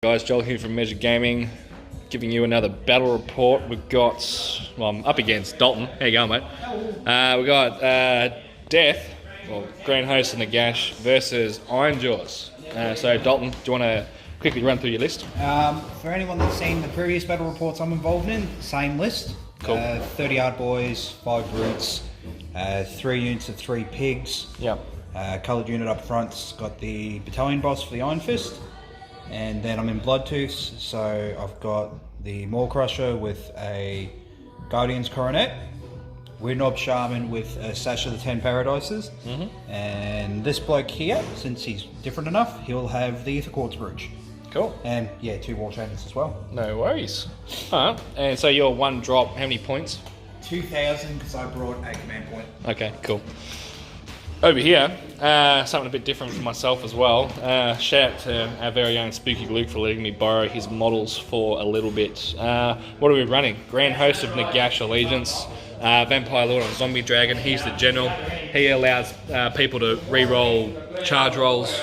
Guys, Joel here from Measure Gaming, giving you another battle report. We've got, well, I'm up against Dalton. How you going, mate? We've got Death, well, Grand Host of Nagash versus Ironjawz. So Dalton, do you want to quickly run through your list? For anyone that's seen the previous battle reports I'm involved in, same list. Cool. 30 yard boys, 5 brutes, 3 units of 3 pigs. Yep. Coloured unit up front's got the battalion boss for the Iron Fist. And then I'm in Bloodtooths, so I've got the Maw Crusher with a Guardian's Coronet, Weird Knob Shaman with a Sash of the 10 Paradises, and this bloke here, since he's different enough, he'll have the Ether Quartz Brooch. Cool. And yeah, 2 War Chambers as well. No worries. Alright, and so you're 1 drop, how many points? 2,000 because I brought a command point. Okay, cool. Over here, something a bit different for myself as well. Shout out to our very own Spooky Luke for letting me borrow his models for a little bit. What are we running? Grand Host of Nagash Allegiance, Vampire Lord and Zombie Dragon. He's the general. He allows people to re-roll charge rolls.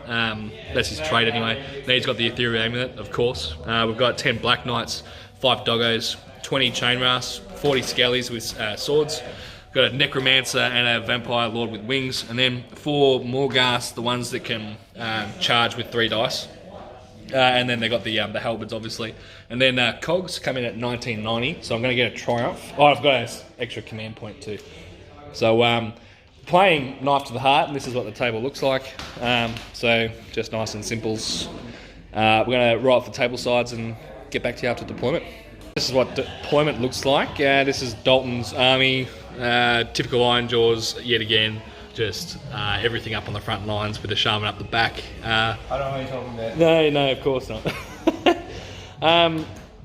That's his trade anyway. Then he's got the Ethereal Amulet, of course. We've got 10 Black Knights, 5 Doggos, 20 Chain Rasps, 40 Skellies with swords. Got a Necromancer and a Vampire Lord with wings, and then 4 Morghast, the ones that can charge with 3 dice. And then they got the halberds, obviously. And then Cogs come in at 1990, so I'm going to get a Triumph. Oh, I've got an extra command point too. So playing Knife to the Heart, and this is what the table looks like. So just nice and simples. We're going to write the table sides and get back to you after deployment. This is what deployment looks like. This is Dalton's army. Typical Ironjawz yet again, just everything up on the front lines with the shaman up the back. I don't know what you're talking about. No, of course not.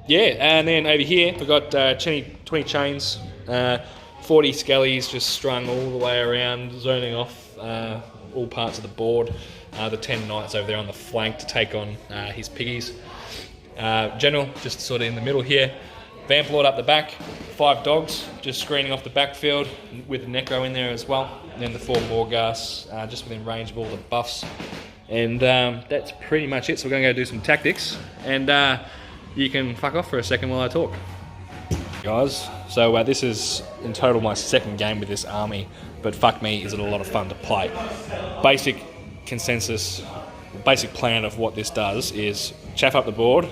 Yeah, and then over here we've got 20 chains, 40 skellies just strung all the way around, zoning off all parts of the board. The 10 knights over there on the flank to take on his piggies. General just sort of in the middle here. Vamp Lord up the back, 5 dogs just screening off the backfield with the Necro in there as well. And then the 4 Morghast just within range of all the buffs. And that's pretty much it. So we're going to go do some tactics. And you can fuck off for a second while I talk. Guys, so this is in total my 2nd game with this army. But fuck me, is it a lot of fun to play. Basic consensus, basic plan of what this does is chaff up the board.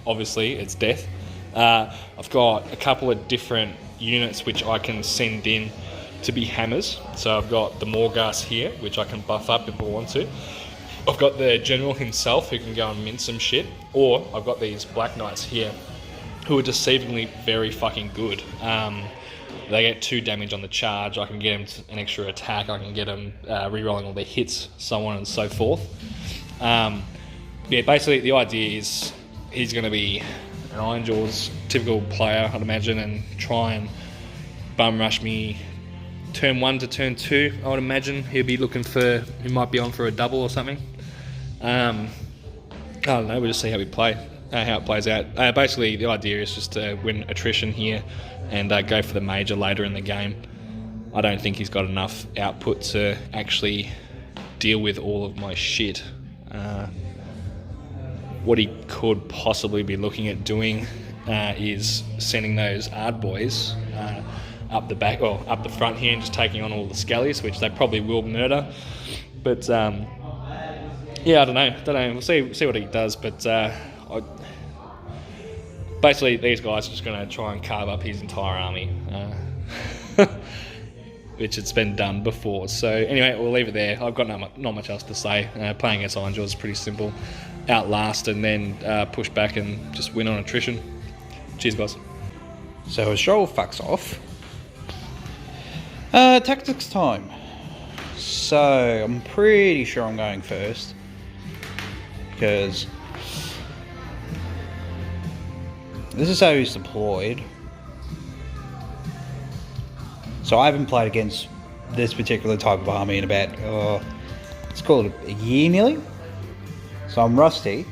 Obviously, it's death. I've got a couple of different units which I can send in to be hammers. So I've got the Morghast here, which I can buff up if I want to. I've got the general himself who can go and mint some shit. Or I've got these Black Knights here who are deceivingly very fucking good. They get 2 damage on the charge. I can get them an extra attack. I can get them re-rolling all their hits, so on and so forth. Yeah, basically the idea is he's going to be an Ironjawz typical player, I'd imagine, and try and bum rush me turn 1 to turn 2. I would imagine he'll be looking for, he might be on for a double or something. I don't know, we'll just see how we play, how it plays out. Basically the idea is just to win attrition here and go for the major later in the game. I don't think he's got enough output to actually deal with all of my shit. What he could possibly be looking at doing is sending those Ard boys up the back, or up the front here, and just taking on all the Skellies, which they probably will murder. But yeah, I don't know. We'll see what he does. But basically, these guys are just going to try and carve up his entire army, which it's been done before. So anyway, we'll leave it there. I've got not much else to say. Playing against Ironjawz is pretty simple. Outlast and then push back and just win on attrition. Cheers, guys. So as Joel fucks off, tactics time. So I'm pretty sure I'm going first because this is how he's deployed. So I haven't played against this particular type of army in about, let's call it a year nearly. So I'm rusty,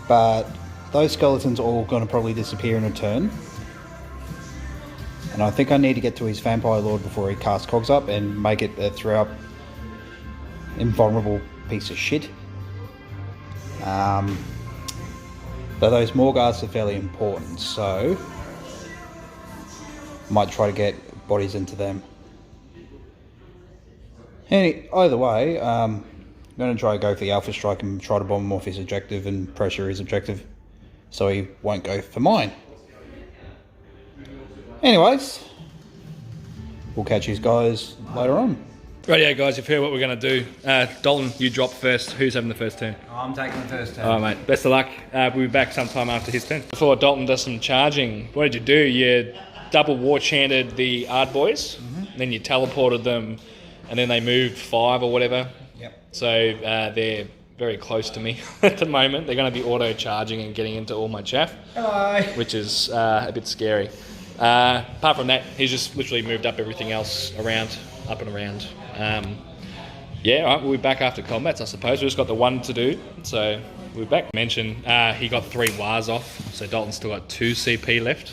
but those skeletons are all going to probably disappear in a turn. And I think I need to get to his Vampire Lord before he casts Cogs up and make it a 3-up invulnerable piece of shit. But those Morghast are fairly important, so might try to get bodies into them. Either way, I'm going to try to go for the Alpha Strike and try to bomb him off his objective and pressure his objective, so he won't go for mine. Anyways, we'll catch these guys later on. Right, guys, you've heard what we're going to do. Dalton, you drop first. Who's having the first turn? I'm taking the first turn. All right, mate. Best of luck. We'll be back sometime after his turn. Before Dalton does some charging, what did you do? You double war chanted the Ard boys, then you teleported them, and then they moved 5 or whatever. Yep. So they're very close to me at the moment. They're going to be auto charging and getting into all my chaff. Hello. Which is a bit scary. Apart from that, he's just literally moved up everything else around, up and around. Yeah, all right, we'll be back after combats, I suppose. We've just got the one to do, so we'll be back. Mention he got 3 wars off, so Dalton's still got 2 CP left.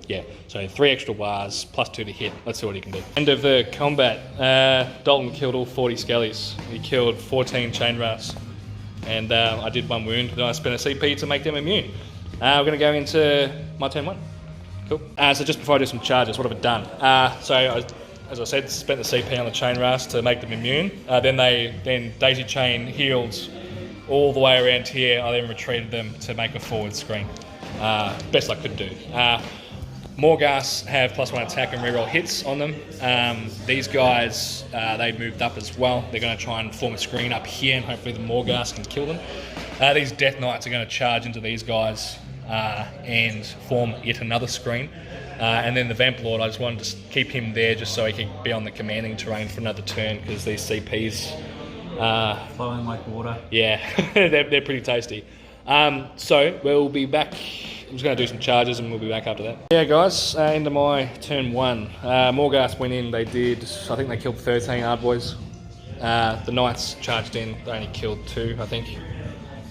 Yeah, so 3 extra wars, plus 2 to hit. Let's see what he can do. End of the combat, Dalton killed all 40 skellies. He killed 14 chain rats, and I did 1 wound, then I spent a CP to make them immune. We're going to go into my turn 1. Cool. So just before I do some charges, what have I done? As I said, spent the CP on the chain rats to make them immune. Then Daisy Chain healed all the way around here. I then retreated them to make a forward screen. Best I could do. Morghast have +1 attack and reroll hits on them. These guys, they moved up as well. They're going to try and form a screen up here, and hopefully the Morghast can kill them. These Death Knights are going to charge into these guys and form yet another screen. And then the Vamp Lord, I just wanted to keep him there just so he could be on the commanding terrain for another turn, because these CPs... flowing like water. Yeah, they're pretty tasty. So we'll be back. I'm just going to do some charges and we'll be back after that. Yeah, guys, into my turn 1. Morghast went in, I think they killed 13 Ard boys. The Knights charged in, they only killed 2, I think.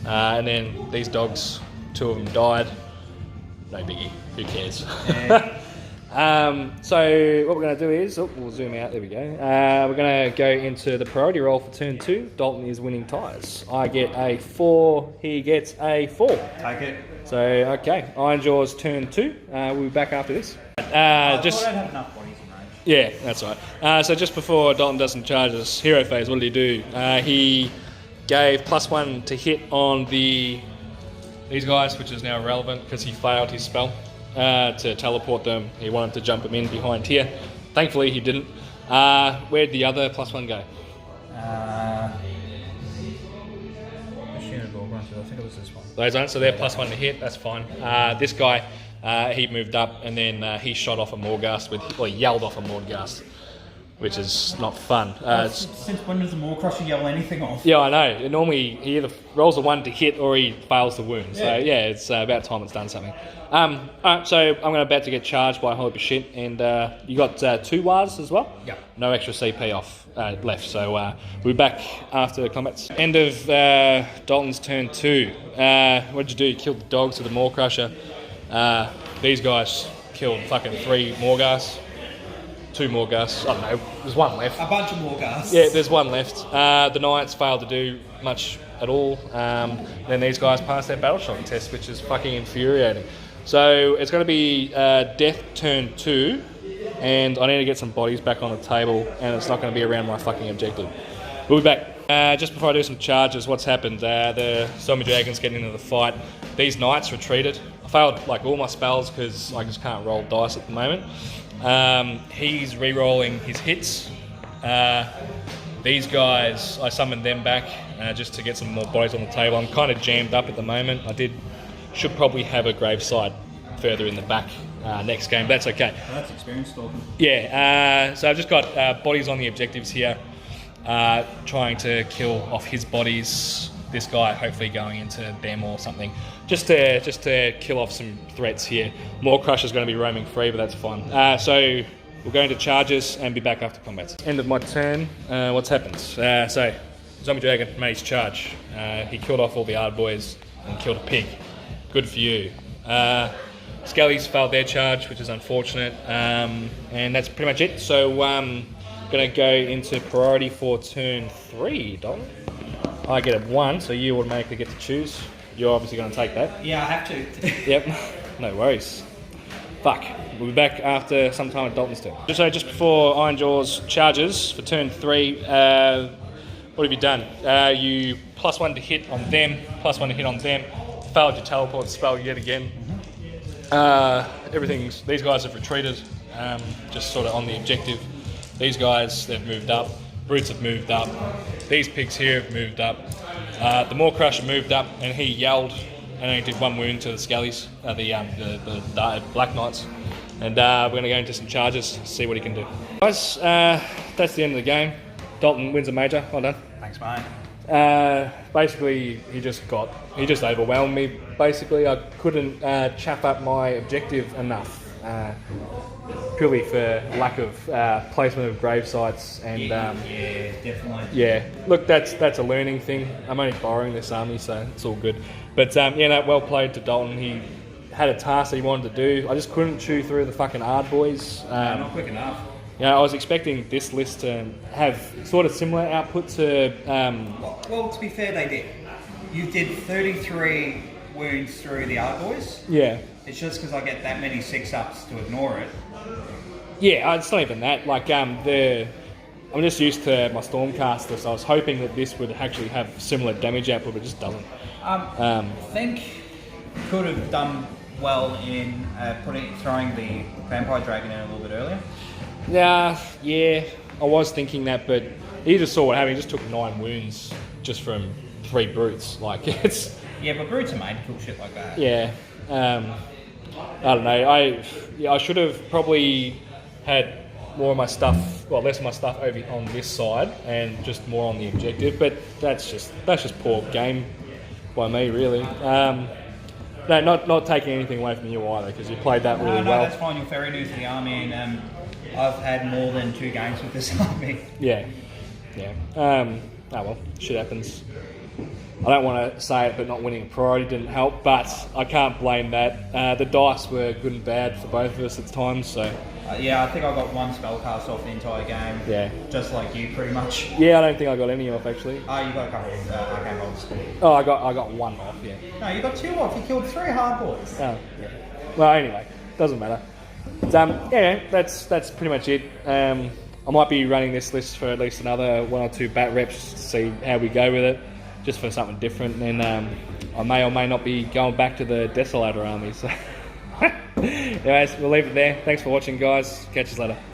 And then these dogs, 2 of them died. No biggie, who cares? Yeah. So what we're going to do is, we'll zoom out, there we go. We're going to go into the priority roll for turn 2. Dalton is winning ties. I get a 4, he gets a 4. Take it. So, okay, Ironjawz turn 2. We'll be back after this. I don't have enough bodies in range. Yeah, that's right. So just before Dalton does some charges, hero phase, what did he do? He gave +1 to hit on these guys, which is now irrelevant because he failed his spell to teleport them. He wanted to jump them in behind here. Thankfully, he didn't. Where'd the other +1 go? I think it was this one. Those aren't, so they're +1 to hit, that's fine. This guy, he moved up and then he shot off a Morghast he yelled off a Morghast, which is not fun. Since when does a Maw-Crusher yell anything off? Yeah, I know. Normally he either rolls a 1 to hit or he fails the wound. So yeah, it's about time it's done something. Alright, so I'm about to get charged by a whole heap of shit, and you got 2 wars as well? Yeah. No extra CP off left, so we'll be back after combats. End of Dalton's turn 2. What did you do? You killed the dogs with the Maw-Crusher. These guys killed fucking 3 Morghasts. 2 Morghasts. I don't know. There's 1 left. A bunch of Morghasts. Yeah, there's 1 left. The Knights failed to do much at all. Then these guys passed their battle shock test, which is fucking infuriating. So it's going to be Death turn 2, and I need to get some bodies back on the table, and it's not going to be around my fucking objective. We'll be back. Just before I do some charges, what's happened? The Zombie Dragon's getting into the fight. These Knights retreated. I failed like all my spells because I just can't roll dice at the moment. He's re-rolling his hits. These guys, I summoned them back just to get some more bodies on the table. I'm kind of jammed up at the moment. Should probably have a graveside further in the back next game, but that's okay. Well, that's experience talking. Yeah, so I've just got bodies on the objectives here, trying to kill off his bodies. This guy hopefully going into them or something, just to kill off some threats here. Maw-Crusher's going to be roaming free, but that's fine. So we'll go into charges and be back after combats. End of my turn. What's happened? So Zombie Dragon made his charge. He killed off all the Ard boys and killed a pig. Good for you. Skellies failed their charge, which is unfortunate, and that's pretty much it. So I'm going to go into priority for turn 3, Dalton. I get a 1, so you automatically get to choose. you're obviously going to take that. Yeah, I have to. Yep, no worries. Fuck, we'll be back after some time at Dalton's turn. Just before Ironjawz charges for turn 3, what have you done? You +1 to hit on them, +1 to hit on them, failed your teleport spell yet again. These guys have retreated, just sort of on the objective. These guys, they've moved up, brutes have moved up, these pigs here have moved up. The Maw Crusher moved up and he yelled and only did 1 wound to the Skellies, the Black Knights. And we're going to go into some charges, see what he can do. Guys, that's the end of the game. Dalton wins a major, well done. Thanks, mate. Basically, he just overwhelmed me. Basically, I couldn't chap up my objective enough, purely for lack of placement of grave sites and yeah, definitely. yeah. Look, that's a learning thing. I'm only borrowing this army, so it's all good. But yeah, no, well played to Dalton. He had a task that he wanted to do. I just couldn't chew through the fucking Ard boys. Not quick enough. I was expecting this list to have sort of similar output to... Well, to be fair, they did. You did 33 wounds through the Ard boys. Yeah. It's just because I get that many 6-ups to ignore it. Yeah, it's not even that. Like, I'm just used to my Stormcaster, so I was hoping that this would actually have similar damage output, but it just doesn't. I think could have done well in throwing the Vampire Dragon in a little bit earlier. Yeah, I was thinking that, but you just saw what happened. He just took 9 wounds just from 3 brutes. Like, it's... Yeah, but brutes are made to kill shit like that. Yeah. I don't know. I should have probably had more of my stuff, well, less of my stuff over on this side and just more on the objective. But that's just poor game by me, really. No, not taking anything away from you either, because you played that really well. No, that's fine. You're very new to the army, and I've had more than 2 games with this army. Yeah. Oh well, shit happens. I don't want to say it, but not winning a priority didn't help, but I can't blame that. The dice were good and bad for both of us at times, so... yeah, I think I got 1 spell cast off the entire game. Yeah. Just like you, pretty much. Yeah, I don't think I got any off, actually. Oh, you got a couple of arcane bolts. Oh, I got 1 off, yeah. No, you got 2 off. You killed 3 hard boys. Oh, yeah. Well, anyway, doesn't matter. But, yeah, that's pretty much it. I might be running this list for at least another 1 or 2 bat reps to see how we go with it, just for something different. And I may or may not be going back to the Desolator army. So, anyways, we'll leave it there. Thanks for watching, guys. Catch you later.